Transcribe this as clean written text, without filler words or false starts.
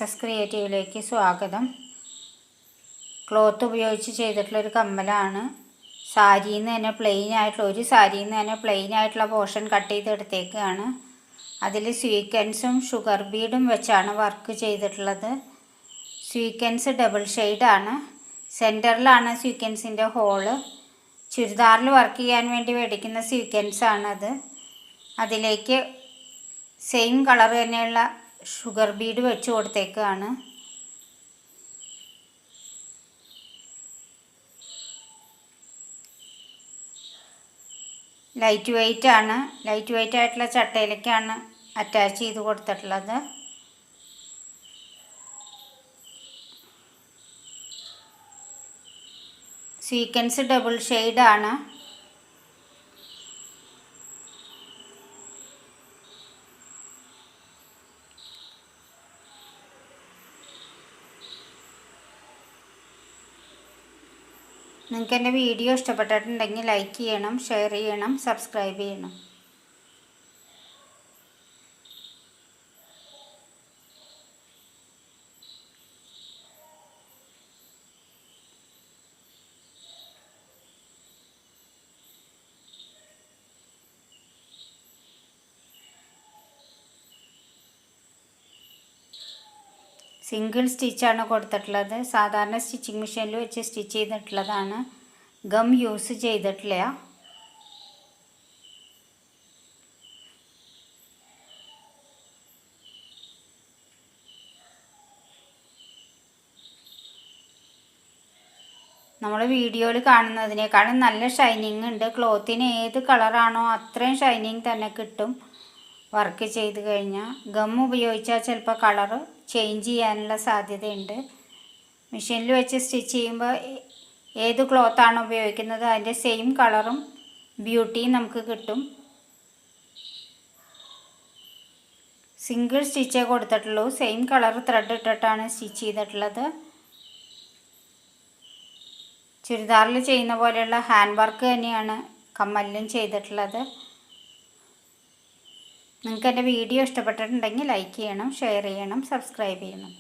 S ക്രിയേറ്റീവിലേക്ക് സ്വാഗതം. Cloth ഉപയോഗിച്ച് ചെയ്തിട്ടുള്ളൊരു കമ്മലാണ്. സാരിയിൽ നിന്ന് തന്നെ പ്ലെയിൻ ആയിട്ടുള്ള പോർഷൻ കട്ട് ചെയ്തെടുത്തേക്കാണ്. അതിൽ സ്വീക്വൻസും ഷുഗർ ബീഡും വെച്ചാണ് വർക്ക് ചെയ്തിട്ടുള്ളത്. സ്വീക്വൻസ് ഡബിൾ ഷെയ്ഡാണ്. സെൻറ്ററിലാണ് സ്വീക്വൻസിൻ്റെ ഹോള്. ചുരിദാറിൽ വർക്ക് ചെയ്യാൻ വേണ്ടി മേടിക്കുന്ന സ്വീക്വൻസാണത്. അതിലേക്ക് സെയിം കളർ തന്നെയുള്ള ഷുഗർ ബീഡ് വെച്ച് കൊടുത്തേക്കാണ്. ലൈറ്റ് വെയ്റ്റ് ആയിട്ടുള്ള ചട്ടയിലേക്കാണ് അറ്റാച്ച് ചെയ്ത് കൊടുത്തിട്ടുള്ളത്. സ്വീക്വൻസ് ഡബിൾ ഷെയ്ഡാണ്. നിങ്ങൾക്ക് എൻ്റെ വീഡിയോ ഇഷ്ടപ്പെട്ടിട്ടുണ്ടെങ്കിൽ ലൈക്ക് ചെയ്യണം, ഷെയർ ചെയ്യണം, സബ്സ്ക്രൈബ് ചെയ്യണം. സിംഗിൾ സ്റ്റിച്ചാണ് കൊടുത്തിട്ടുള്ളത്. സാധാരണ സ്റ്റിച്ചിങ് മെഷീനിൽ വെച്ച് സ്റ്റിച്ച് ചെയ്തിട്ടുള്ളതാണ്. ഗം യൂസ് ചെയ്തിട്ടില്ല. നമ്മൾ വീഡിയോയിൽ കാണുന്നതിനേക്കാളും നല്ല ഷൈനിങ് ഉണ്ട്. ക്ലോത്തിന് ഏത് കളറാണോ അത്രയും ഷൈനിങ് തന്നെ കിട്ടും വർക്ക് ചെയ്ത് കഴിഞ്ഞാൽ. ഗം ഉപയോഗിച്ചാൽ ചിലപ്പോൾ കളറ് ചേഞ്ച് ചെയ്യാനുള്ള സാധ്യതയുണ്ട്. മെഷീനിൽ വെച്ച് സ്റ്റിച്ച് ചെയ്യുമ്പോൾ ഏത് ക്ലോത്താണ് ഉപയോഗിക്കുന്നത് അതിൻ്റെ സെയിം കളറും ബ്യൂട്ടിയും നമുക്ക് കിട്ടും. സിംഗിൾ സ്റ്റിച്ചേ കൊടുത്തിട്ടുള്ളൂ. സെയിം കളർ ത്രെഡ് ഇട്ടിട്ടാണ് സ്റ്റിച്ച് ചെയ്തിട്ടുള്ളത്. ചുരിദാറിൽ ചെയ്യുന്ന പോലെയുള്ള ഹാൻഡ് വർക്ക് തന്നെയാണ് കമ്മലിലും ചെയ്തിട്ടുള്ളത്. നിങ്ങൾക്ക് എൻ്റെ വീഡിയോ ഇഷ്ടപ്പെട്ടിട്ടുണ്ടെങ്കിൽ ലൈക്ക് ചെയ്യണം, ഷെയർ ചെയ്യണം, സബ്സ്ക്രൈബ് ചെയ്യണം.